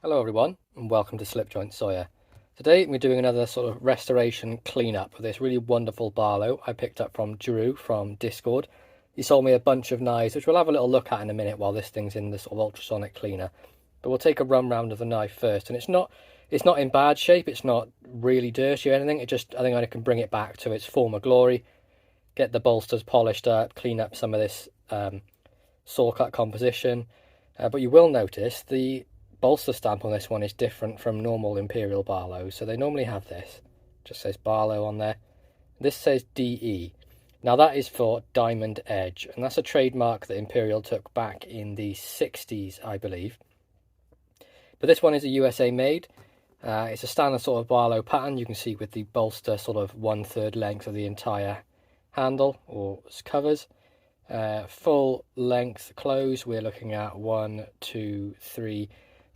Hello everyone and welcome to Slipjoint Sawyer. Today we're doing another sort of restoration cleanup of this really wonderful Barlow I picked up from Drew from Discord. He sold me a bunch of knives which we'll have a little look at in a minute while this thing's in the sort of ultrasonic cleaner. But we'll take a run round of the knife first, and it's not in bad shape, it's not really dirty or anything. I think I can bring it back to its former glory, get the bolsters polished up, clean up some of this Sawcut composition. But you will notice the bolster stamp on this one is different from normal Imperial Barlows. So they normally have this, just says Barlow on there. This says DE. Now that is for diamond edge, and that's a trademark that Imperial took back in the 60s, I believe. But this one is a USA made. It's a standard sort of Barlow pattern. You can see with the bolster sort of 1/3 length of the entire handle or covers. Full length close, we're looking at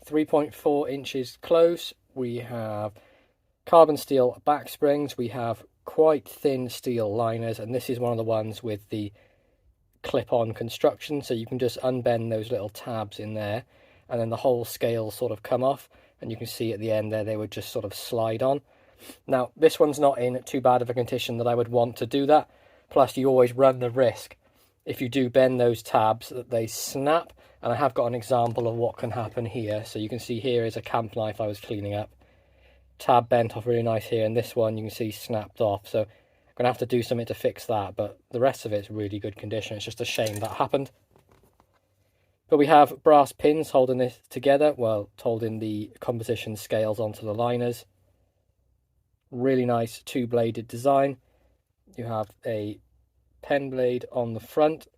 3.4 inches close. We have carbon steel back springs. We have quite thin steel liners, and this is one of the ones with the clip-on construction, so you can just unbend those little tabs in there and then the whole scale sort of come off, and you can see at the end there they would just sort of slide on. Now this one's not in too bad of a condition that I would want to do that, plus you always run the risk if you do bend those tabs that they snap, and I have got an example of what can happen here. So you can see here is a camp knife I was cleaning up, tab bent off really nice here, and this one you can see snapped off, so I'm gonna have to do something to fix that, but the rest of it's really good condition. It's just a shame that happened. But we have brass pins holding this together, well, holding the composition scales onto the liners. Really nice two-bladed design. You have a pen blade on the front,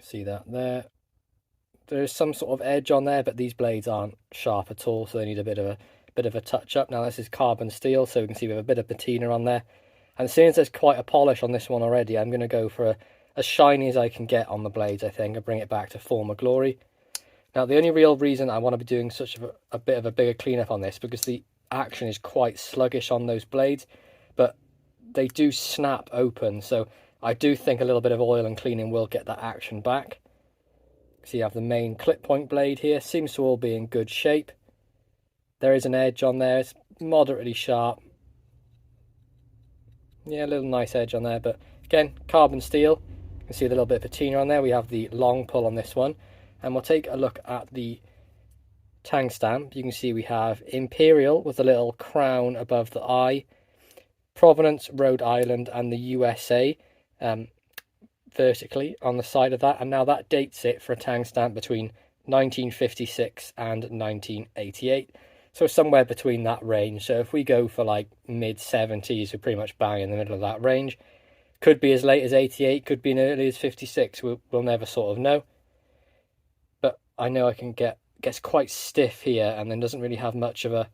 see that there. There's some sort of edge on there, but these blades aren't sharp at all, so they need a bit of a touch up. Now this is carbon steel, so we can see we have a bit of patina on there, and seeing as there's quite a polish on this one already, I'm going to go for as shiny as I can get on the blades, I think, and bring it back to former glory. Now the only real reason I want to be doing such a bit of a bigger cleanup on this, because the action is quite sluggish on those blades, but they do snap open, so I do think a little bit of oil and cleaning will get that action back. So you have the main clip point blade here, seems to all be in good shape. There is an edge on there, it's moderately sharp. Yeah, a little nice edge on there, but again, carbon steel. You can see a little bit of patina on there. We have the long pull on this one, and we'll take a look at the tang stamp. You can see we have Imperial with a little crown above the eye, Provenance, Rhode Island, and the USA vertically on the side of that, and now that dates it for a tang stamp between 1956 and 1988, so somewhere between that range. So if we go for like mid-70s, we're pretty much bang in the middle of that range. Could be as late as 88, could be as early as 56, we'll never sort of know. But I know I can gets quite stiff here, and then doesn't really have much of a,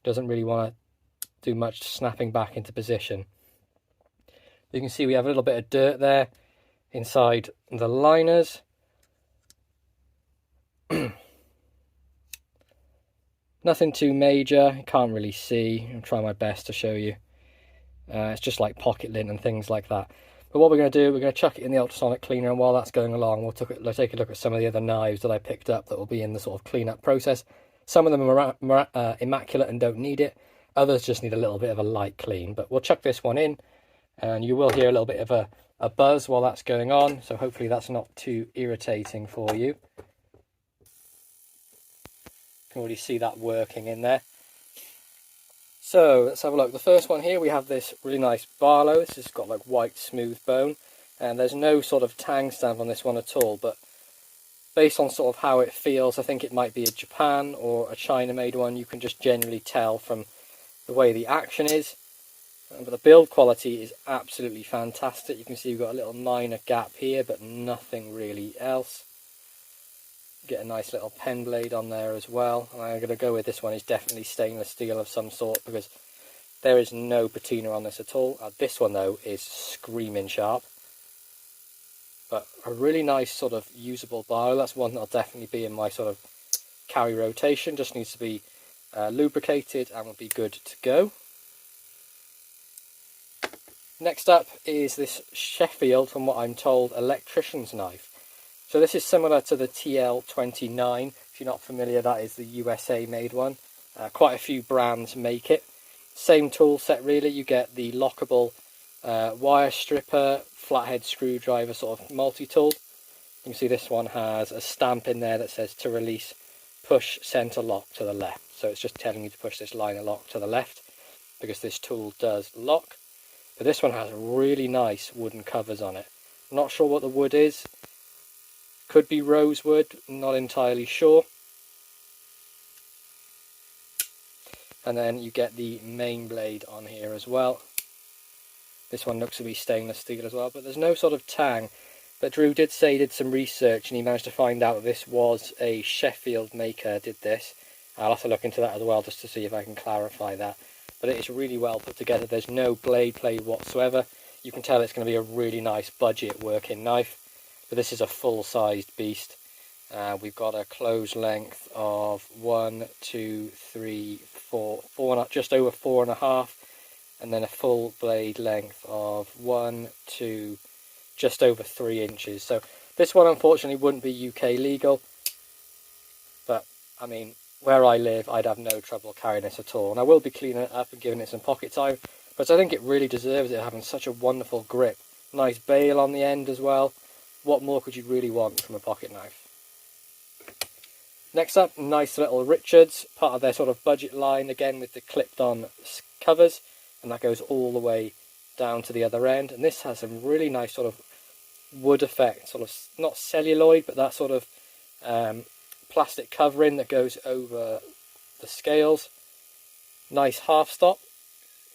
doesn't really want to do much snapping back into position. You can see we have a little bit of dirt there inside the liners. Nothing too major, you can't really see. I'll try my best to show you. It's just like pocket lint and things like that. But what we're going to do, we're going to chuck it in the ultrasonic cleaner, and while that's going along, we'll take a look at some of the other knives that I picked up that will be in the sort of cleanup process. Some of them are immaculate and don't need it. Others just need a little bit of a light clean, but we'll chuck this one in, and you will hear a little bit of a buzz while that's going on, so hopefully that's not too irritating for you. You can already see that working in there. So let's have a look. The first one here, we have this really nice Barlow. This has got like white smooth bone, and there's no sort of tang stamp on this one at all, but based on sort of how it feels, I think it might be a Japan or a China made one. You can just generally tell from the way the action is, but the build quality is absolutely fantastic. You can see we've got a little minor gap here, but nothing really else. Get a nice little pen blade on there as well, and I'm going to go with this one is definitely stainless steel of some sort, because there is no patina on this at all. This one though is screaming sharp, but a really nice sort of usable bar. That's one that'll definitely be in my sort of carry rotation. Just needs to be lubricated and will be good to go. Next up is this Sheffield, from what I'm told, electrician's knife. So this is similar to the TL29. If you're not familiar, that is the USA made one. Quite a few brands make it. Same tool set really. You get the lockable wire stripper, flathead screwdriver sort of multi-tool. You can see this one has a stamp in there that says to release, push center lock to the left. So it's just telling you to push this liner lock to the left because this tool does lock. But this one has really nice wooden covers on it. I'm not sure what the wood is. Could be rosewood, not entirely sure. And then you get the main blade on here as well. This one looks to be stainless steel as well, but there's no sort of tang. But Drew did say he did some research and he managed to find out that this was a Sheffield maker did this. I'll have to look into that as well just to see if I can clarify that. But it is really well put together. There's no blade play whatsoever. You can tell it's going to be a really nice budget working knife. But this is a full-sized beast. We've got a close length of 1, 2, 3, 4, just over 4.5, and then a full blade length of 1, 2, just over 3 inches. So this one unfortunately wouldn't be UK legal, but I mean, where I live, I'd have no trouble carrying this at all. And I will be cleaning it up and giving it some pocket time, but I think it really deserves it, having such a wonderful grip. Nice bail on the end as well. What more could you really want from a pocket knife? Next up, nice little Richards, part of their sort of budget line, again with the clipped on covers, and that goes all the way down to the other end. And this has some really nice sort of wood effect, sort of not celluloid, but that sort of plastic covering that goes over the scales. Nice half stop.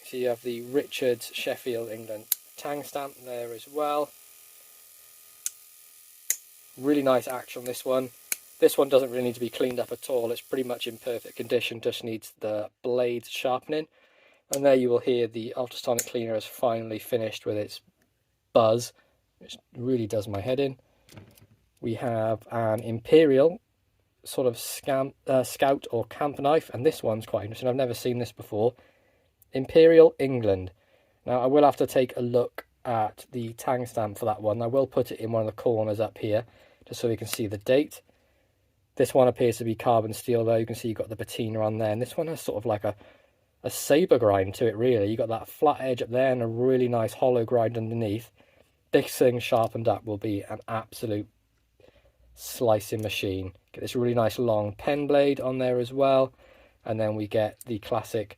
So you have the Richards Sheffield England tang stamp there as well. Really nice action on this one. This one doesn't really need to be cleaned up at all. It's pretty much in perfect condition, just needs the blade sharpening. And there you will hear the ultrasonic cleaner has finally finished with its buzz, which really does my head in. We have an Imperial sort of scout or camp knife, and this one's quite interesting. I've never seen this before. Imperial England. Now I will have to take a look at the tang stamp for that one. I will put it in one of the corners up here, just so we can see the date. This one appears to be carbon steel though. You can see you've got the patina on there, and this one has sort of like a saber grind to it really. You've got that flat edge up there and a really nice hollow grind underneath. This thing sharpened up will be an absolute slicing machine. Get this really nice long pen blade on there as well, and then we get the classic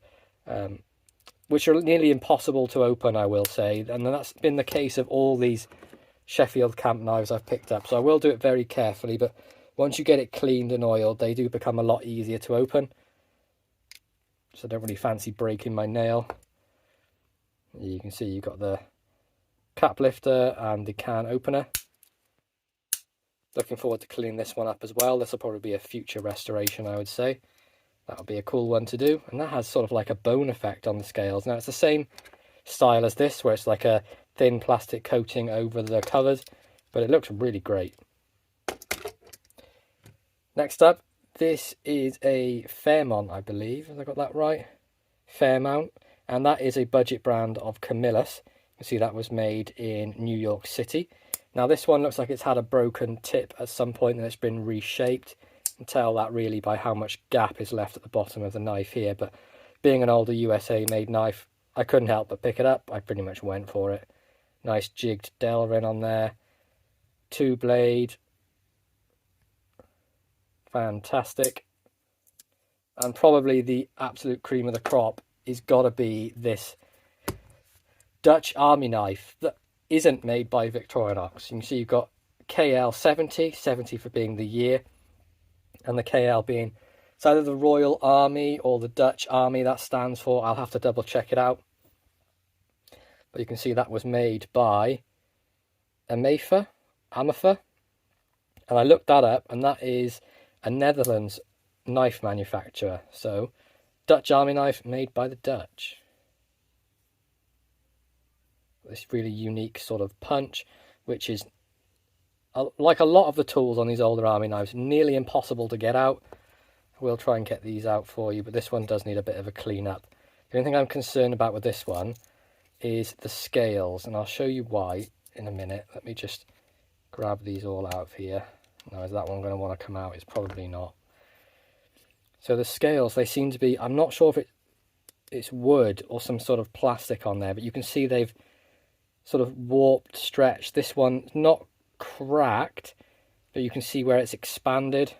which are nearly impossible to open, I will say, and that's been the case of all these Sheffield camp knives I've picked up. So I will do it very carefully, but once you get it cleaned and oiled, they do become a lot easier to open. So I don't really fancy breaking my nail. You can see you've got the cap lifter and the can opener. Looking forward to cleaning this one up as well. This will probably be a future restoration, I would say. That'll be a cool one to do. And that has sort of like a bone effect on the scales. Now it's the same style as this, where it's like a thin plastic coating over the covers, but it looks really great. Next up, this is a Fairmont, I believe. Have I got that right? Fairmount. And that is a budget brand of Camillus. You can see that was made in New York City. Now this one looks like it's had a broken tip at some point and it's been reshaped. You can tell that really by how much gap is left at the bottom of the knife here. But being an older USA made knife, I couldn't help but pick it up. I pretty much went for it. Nice jigged Delrin on there. 2-blade. Fantastic. And probably the absolute cream of the crop is got to be this Dutch army knife that isn't made by Victorinox. You can see you've got KL 70 for being the year, and the KL being it's either the Royal Army or the Dutch Army that stands for. I'll have to double check it out. But you can see that was made by Amafa, and I looked that up, and that is a Netherlands knife manufacturer. So Dutch army knife made by the Dutch. This really unique sort of punch, which is like a lot of the tools on these older army knives, nearly impossible to get out. We'll try and get these out for you, but this one does need a bit of a clean up. The only thing I'm concerned about with this one is the scales, and I'll show you why in a minute. Let me just grab these all out of here. Now, is that one going to want to come out? It's probably not. So the scales, they seem to be, I'm not sure if it's wood or some sort of plastic on there, but you can see they've sort of warped, stretched. This one's not cracked, but you can see where it's expanded.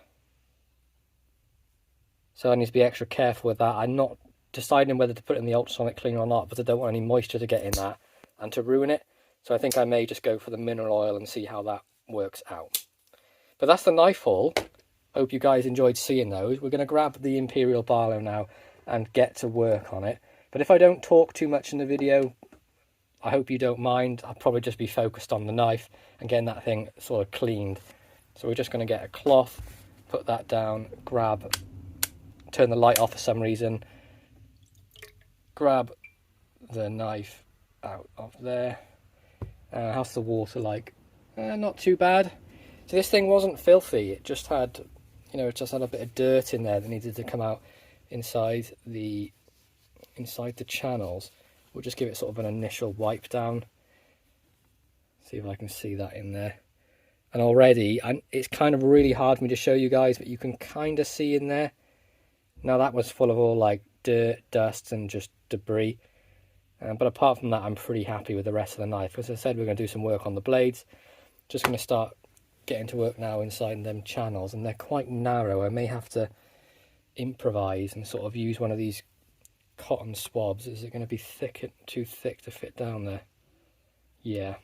So I need to be extra careful with that. I'm not deciding whether to put it in the ultrasonic cleaner or not, but I don't want any moisture to get in that and to ruin it. So I think I may just go for the mineral oil and see how that works out. But that's the knife haul. Hope you guys enjoyed seeing those. We're going to grab the Imperial Barlow now and get to work on it. But if I don't talk too much in the video, I hope you don't mind. I'll probably just be focused on the knife and getting that thing sort of cleaned. So we're just going to get a cloth, put that down, turn the light off for some reason, grab the knife out of there. How's the water like? Not too bad. So this thing wasn't filthy, it just had, it just had a bit of dirt in there that needed to come out inside the channels. We'll just give it sort of an initial wipe down. See if I can see that in there. And already, it's kind of really hard for me to show you guys, but you can kind of see in there. Now that was full of all like dirt, dust and just debris. But apart from that, I'm pretty happy with the rest of the knife. As I said, we're going to do some work on the blades. Just going to start getting to work now inside them channels, and they're quite narrow. I may have to improvise and sort of use one of these cotton swabs. Is it going to be too thick to fit down there? Yeah.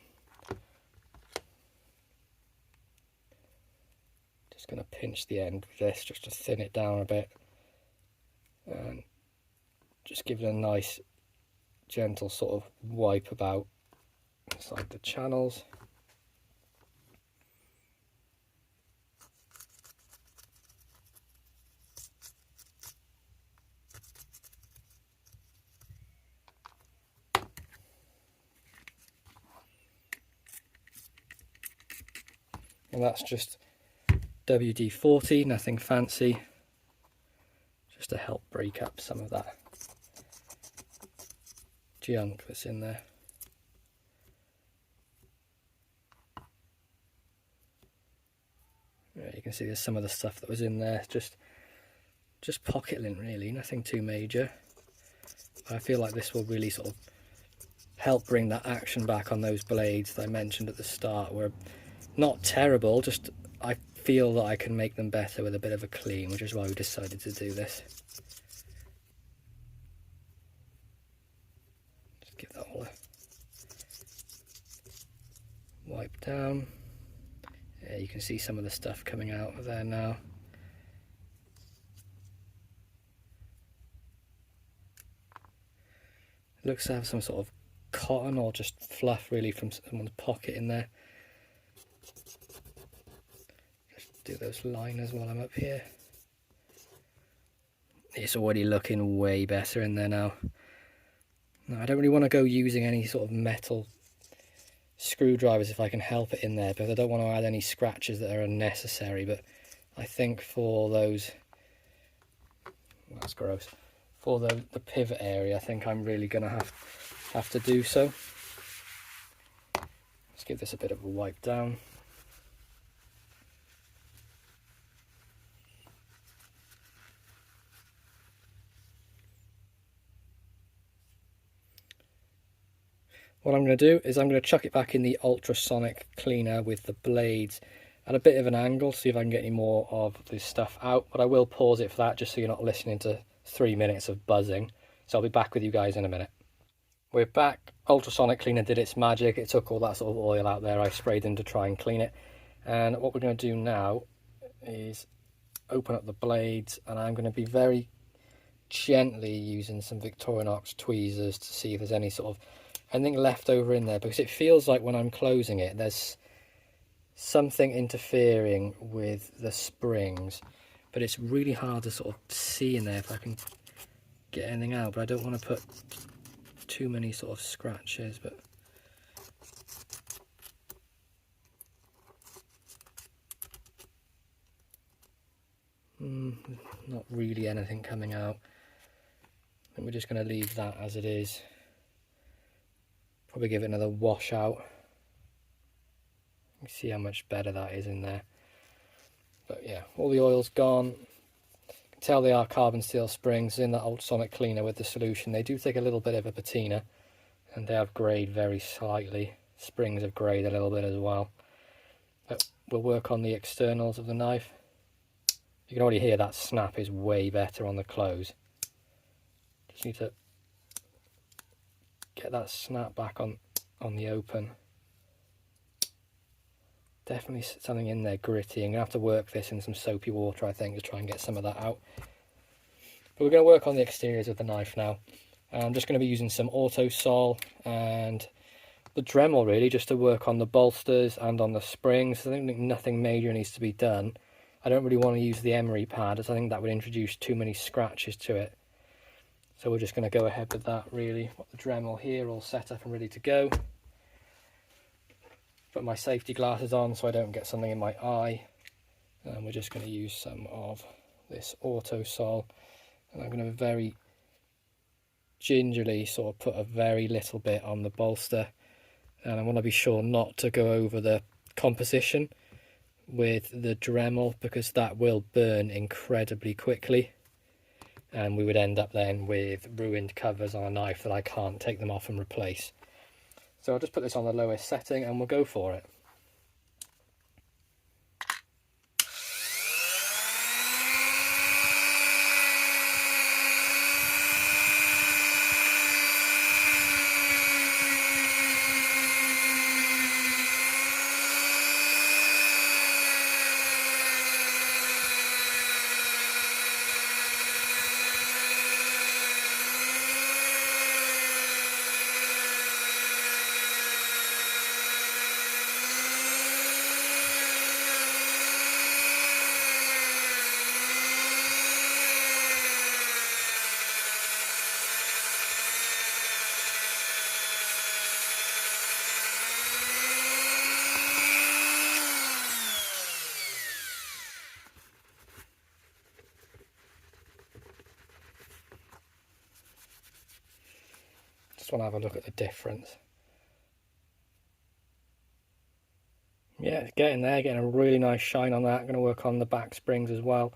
Just going to pinch the end with this just to thin it down a bit. And just give it a nice gentle sort of wipe about inside the channels. And that's just WD-40, nothing fancy, just to help break up some of that junk that's in there. Yeah, you can see there's some of the stuff that was in there, just pocket lint really, nothing too major. But I feel like this will really sort of help bring that action back on those blades that I mentioned at the start, where not terrible, just I feel that I can make them better with a bit of a clean, which is why we decided to do this. Just give that all a wipe down. Yeah, you can see some of the stuff coming out of there now. It looks to have some sort of cotton or just fluff really from someone's pocket in there. Just do those liners while I'm up here. It's already looking way better in there now. No, I don't really want to go using any sort of metal screwdrivers if I can help it in there, because I don't want to add any scratches that are unnecessary. But I think for those, that's gross, for the pivot area, I think I'm really going to have to do so. Let's give this a bit of a wipe down. What I'm going to do is I'm going to chuck it back in the ultrasonic cleaner with the blades at a bit of an angle, see if I can get any more of this stuff out. But I will pause it for that, just so you're not listening to 3 minutes of buzzing. So I'll be back with you guys in a minute. We're back. Ultrasonic cleaner did its magic. It took all that sort of oil out there. I sprayed in to try and clean it. And what we're going to do now is open up the blades, and I'm going to be very gently using some victorinox tweezers to see if there's any sort of anything left over in there, because it feels like when I'm closing it there's something interfering with the springs, but it's really hard to sort of see in there if I can get anything out. But I don't want to put too many sort of scratches, but not really anything coming out. And we're just going to leave that as it is. Probably give it another wash out. You can see how much better that is in there. But yeah, all the oil's gone. You can tell they are carbon steel springs in that ultrasonic cleaner with the solution. They do take a little bit of a patina, and they have grayed very slightly. Springs have grayed a little bit as well. But we'll work on the externals of the knife. You can already hear that snap is way better on the close. Just need to get that snap back on the open. Definitely something in there gritty. I'm going to have to work this in some soapy water, I think, to try and get some of that out. But we're going to work on the exteriors of the knife now. I'm just going to be using some auto sol and the Dremel really, just to work on the bolsters and on the springs. I think nothing major needs to be done. I don't really want to use the emery pad, as I think that would introduce too many scratches to it. So we're just going to go ahead with that really. Got the Dremel here all set up and ready to go. Put my safety glasses on so I don't get something in my eye. And we're just going to use some of this auto sol. And I'm going to very gingerly sort of put a very little bit on the bolster. And I want to be sure not to go over the composition with the Dremel, because that will burn incredibly quickly, and we would end up then with ruined covers on a knife that I can't take them off and replace. So I'll just put this on the lowest setting and we'll go for it. Just want to have a look at the difference. Yeah, it's getting there, getting a really nice shine on that. I'm going to work on the back springs as well.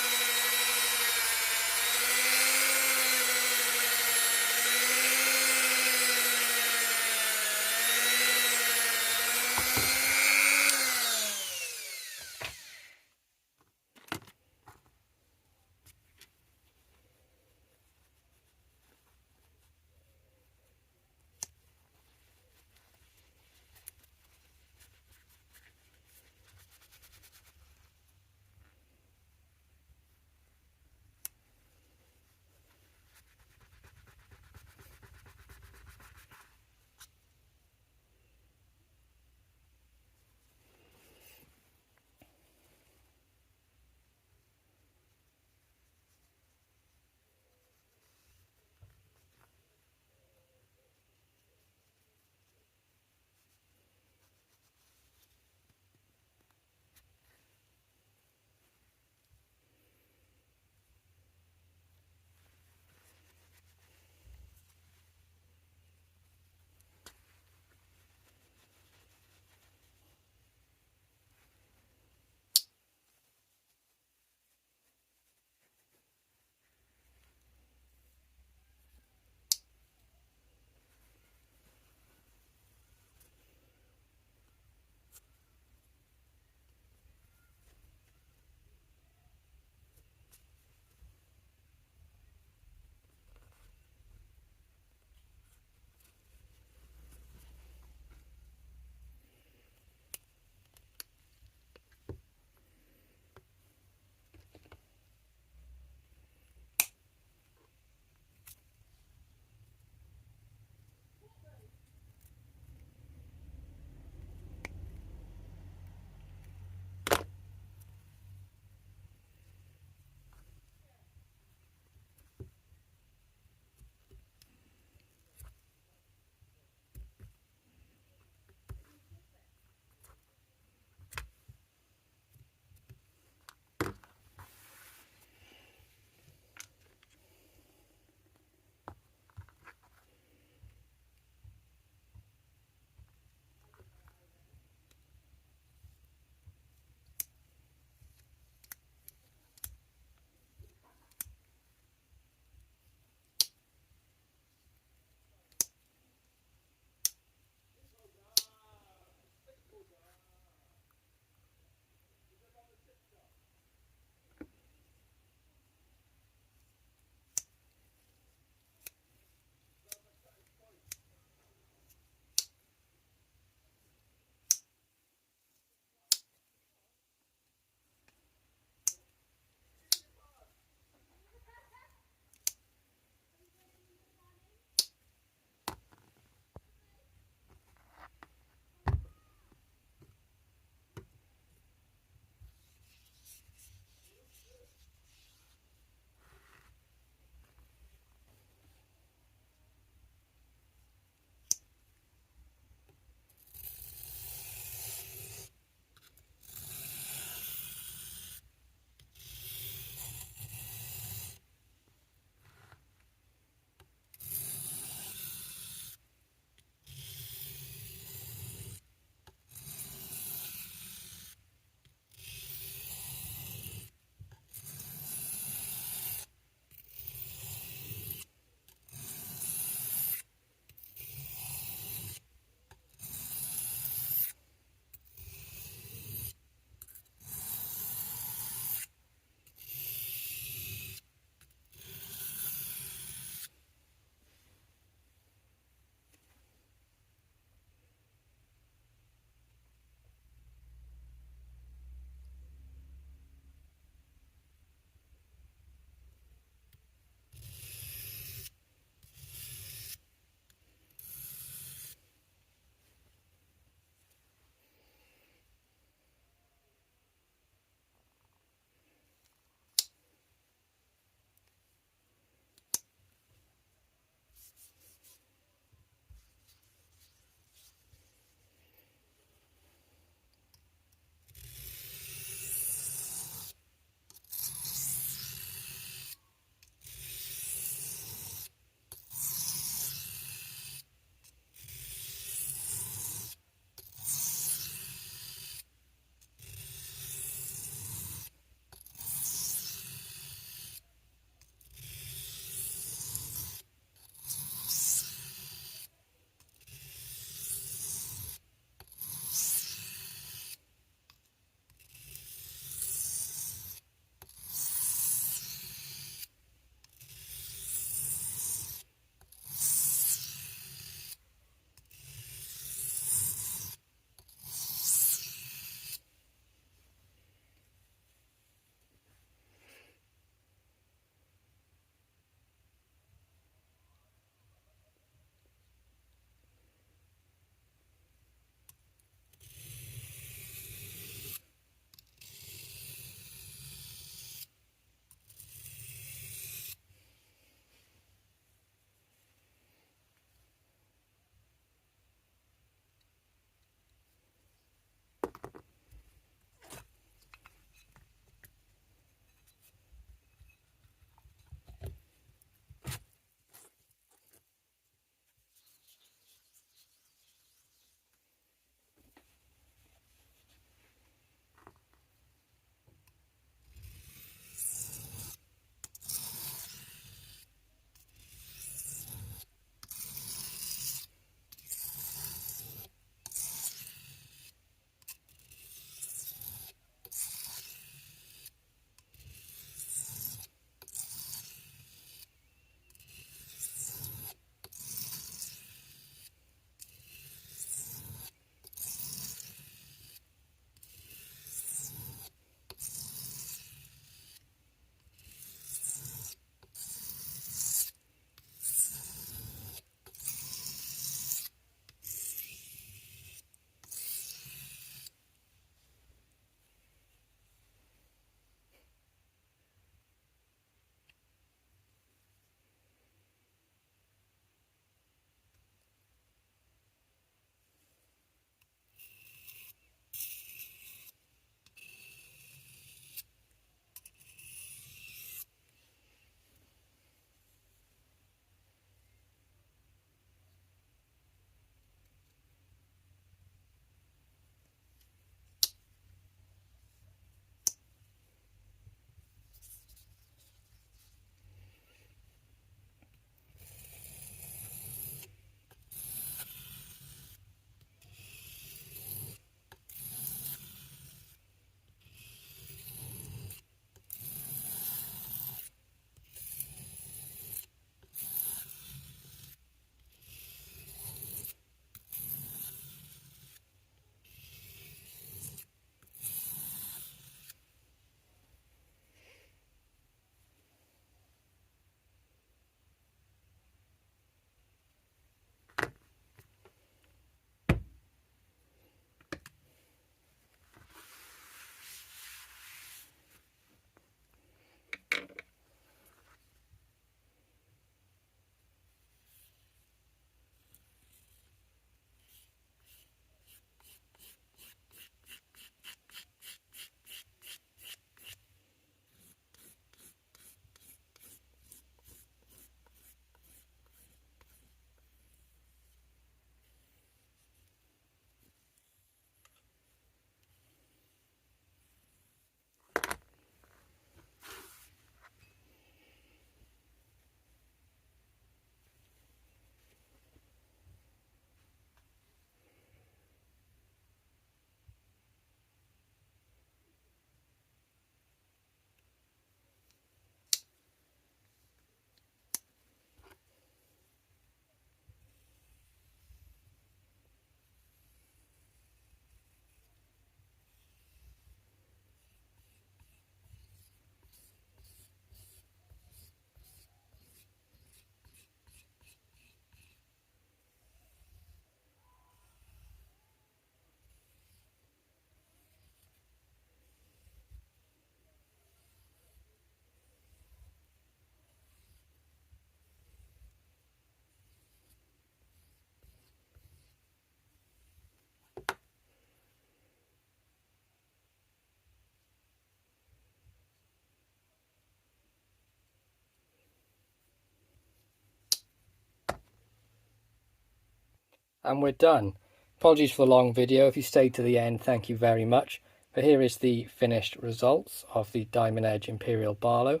and we're done. Apologies for the long video. If you stayed to the end, thank you very much. But here is the finished results of the Diamond Edge Imperial Barlow.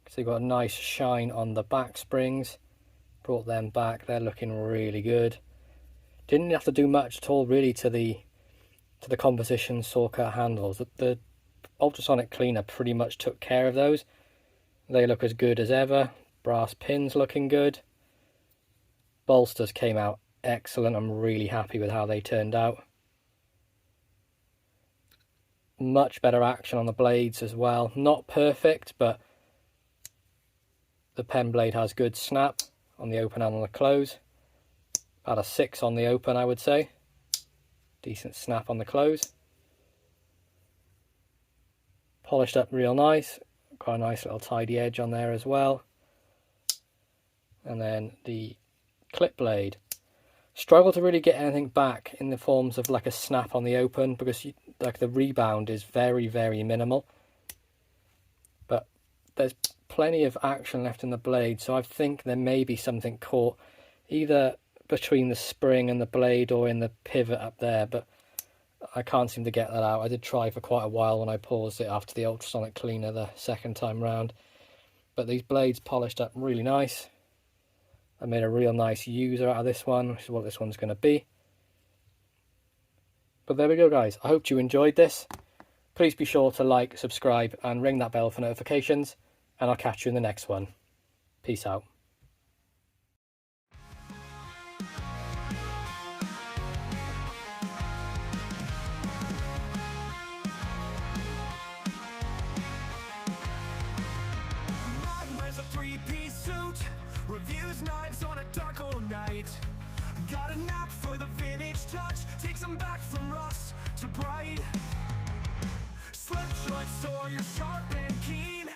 So you've got a nice shine on the back springs. Brought them back, they're looking really good. Didn't have to do much at all really to the composition Sawcut handles. The ultrasonic cleaner pretty much took care of those. They look as good as ever. Brass pins looking good. Bolsters came out excellent. I'm really happy with how they turned out. Much better action on the blades as well. Not perfect, but the pen blade has good snap on the open and on the close. About a 6 on the open, I would say. Decent snap on the close. Polished up real nice. Quite a nice little tidy edge on there as well. And then the clip blade. Struggle to really get anything back in the forms of like a snap on the open, because like the rebound is very, very minimal. But there's plenty of action left in the blade, so I think there may be something caught either between the spring and the blade or in the pivot up there, but I can't seem to get that out. I did try for quite a while when I paused it after the ultrasonic cleaner the second time round. But these blades polished up really nice. I made a real nice user out of this one, which is what this one's going to be. But there we go, guys. I hope you enjoyed this. Please be sure to like, subscribe and ring that bell for notifications, and I'll catch you in the next one. Peace out. Reviews nights on a dark old night. Got a knack for the vintage touch. Takes them back from rust to bright. Slipjoint Sawyer, sharp and keen.